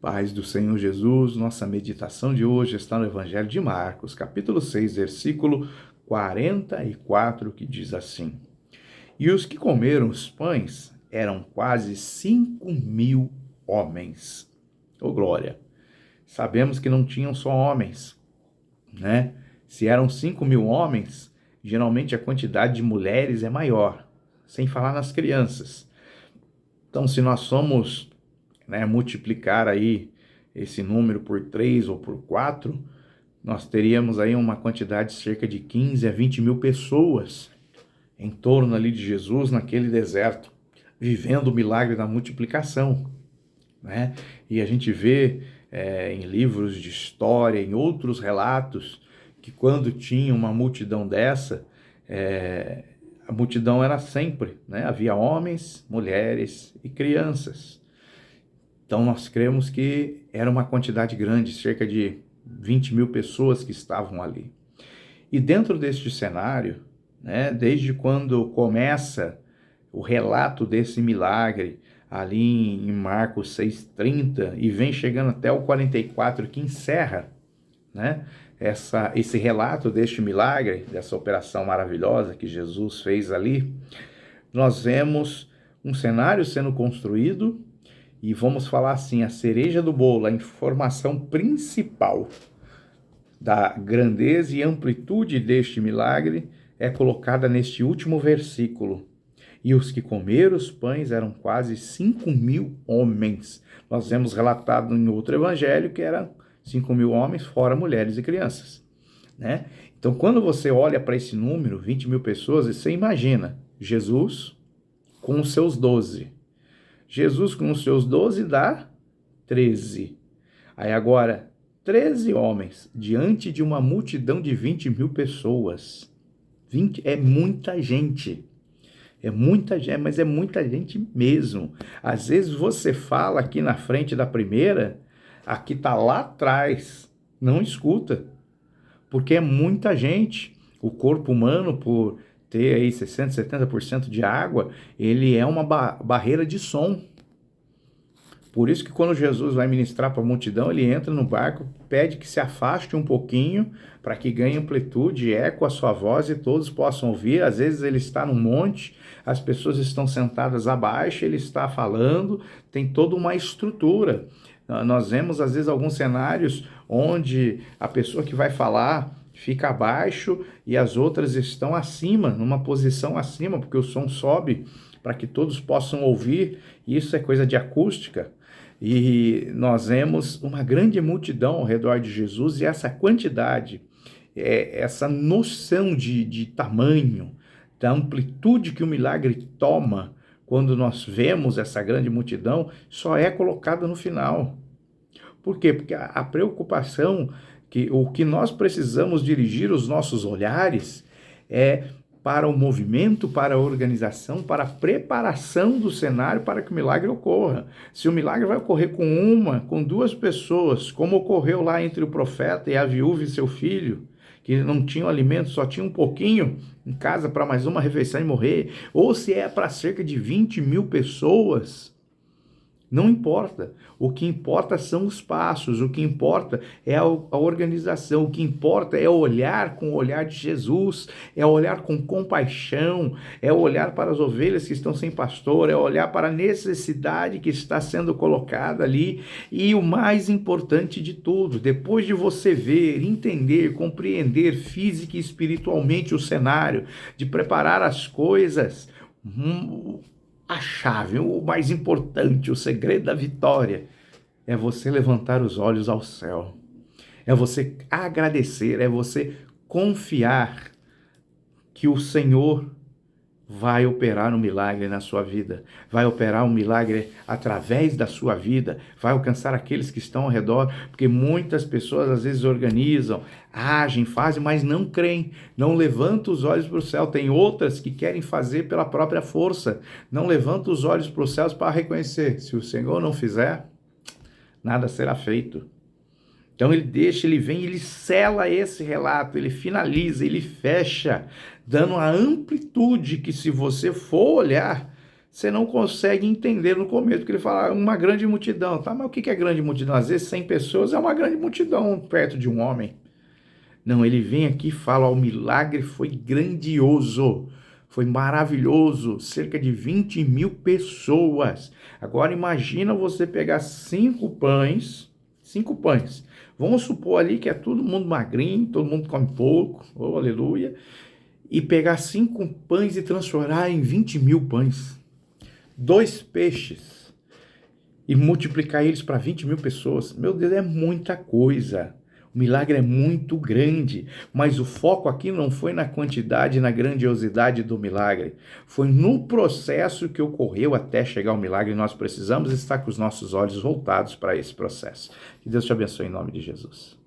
Paz do Senhor Jesus, nossa meditação de hoje está no Evangelho de Marcos, capítulo 6, versículo 44, que diz assim: E os que comeram os pães eram quase 5.000 homens. Ô glória! Sabemos que não tinham só homens, né? Se eram 5.000 homens, geralmente a quantidade de mulheres é maior, sem falar nas crianças. Então, se nós somos multiplicar aí esse número por 3 ou por 4, nós teríamos aí uma quantidade de cerca de 15 a 20 mil pessoas em torno ali de Jesus naquele deserto, vivendo o milagre da multiplicação, né? E a gente vê em livros de história, em outros relatos, que quando tinha uma multidão dessa, a multidão era sempre, né? Havia homens, mulheres e crianças. Então nós cremos que era uma quantidade grande, cerca de 20 mil pessoas que estavam ali. E dentro deste cenário, né, desde quando começa o relato desse milagre, ali em Marcos 6,30, e vem chegando até o 44, que encerra, né, esse relato deste milagre, dessa operação maravilhosa que Jesus fez ali, nós vemos um cenário sendo construído. E vamos falar assim, a cereja do bolo, a informação principal da grandeza e amplitude deste milagre é colocada neste último versículo. E os que comeram os pães eram quase 5.000 homens. Nós vemos relatado em outro evangelho que eram 5.000 homens, fora mulheres e crianças, né? Então, quando você olha para esse número, 20 mil pessoas, você imagina Jesus com os seus 12. Jesus com os seus 12 dá 13. Aí agora, 13 homens diante de uma multidão de 20 mil pessoas. 20 é muita gente. É muita gente, mas é muita gente mesmo. Às vezes você fala aqui na frente da primeira, aqui está lá atrás, não escuta. Porque é muita gente. O corpo humano, por ter aí 60%, 70% de água, ele é uma barreira de som. Por isso que quando Jesus vai ministrar para a multidão, ele entra no barco, pede que se afaste um pouquinho, para que ganhe amplitude, eco a sua voz e todos possam ouvir. Às vezes ele está num monte, as pessoas estão sentadas abaixo, ele está falando, tem toda uma estrutura. Nós vemos às vezes alguns cenários onde a pessoa que vai falar fica abaixo e as outras estão acima, numa posição acima, porque o som sobe para que todos possam ouvir. Isso é coisa de acústica. E nós vemos uma grande multidão ao redor de Jesus e essa quantidade, essa noção de tamanho, da amplitude que o milagre toma quando nós vemos essa grande multidão, só é colocada no final. Por quê? Porque a preocupação, o que nós precisamos dirigir os nossos olhares é para o movimento, para a organização, para a preparação do cenário para que o milagre ocorra. Se o milagre vai ocorrer com 2 pessoas, como ocorreu lá entre o profeta e a viúva e seu filho, que não tinham alimento, só tinha um pouquinho em casa para mais uma refeição e morrer, ou se é para cerca de 20 mil pessoas, não importa. O que importa são os passos, o que importa é a organização, o que importa é olhar com o olhar de Jesus, é olhar com compaixão, é olhar para as ovelhas que estão sem pastor, é olhar para a necessidade que está sendo colocada ali. E o mais importante de tudo, depois de você ver, entender, compreender física e espiritualmente o cenário, de preparar as coisas, a chave, o mais importante, o segredo da vitória é você levantar os olhos ao céu, é você agradecer, é você confiar que o Senhor vai operar um milagre na sua vida, vai operar um milagre através da sua vida, vai alcançar aqueles que estão ao redor, porque muitas pessoas às vezes organizam, agem, fazem, mas não creem, não levantam os olhos para o céu. Tem outras que querem fazer pela própria força, não levantam os olhos para os céus para reconhecer, se o Senhor não fizer, nada será feito. Então ele vem, ele sela esse relato, ele finaliza, ele fecha, dando a amplitude que se você for olhar, você não consegue entender no começo, porque ele fala uma grande multidão, tá? Mas o que é grande multidão? Às vezes 100 pessoas é uma grande multidão perto de um homem. Não, ele vem aqui e fala, o milagre foi grandioso, foi maravilhoso, cerca de 20.000 pessoas. Agora imagina você pegar 5 pães, vamos supor ali que é todo mundo magrinho, todo mundo come pouco, oh aleluia, e pegar 5 pães e transformar em 20.000 pães, 2 peixes, e multiplicar eles para 20.000 pessoas. Meu Deus, é muita coisa. O milagre é muito grande, mas o foco aqui não foi na quantidade, na grandiosidade do milagre, foi no processo que ocorreu até chegar ao milagre. Nós precisamos estar com os nossos olhos voltados para esse processo. Que Deus te abençoe em nome de Jesus.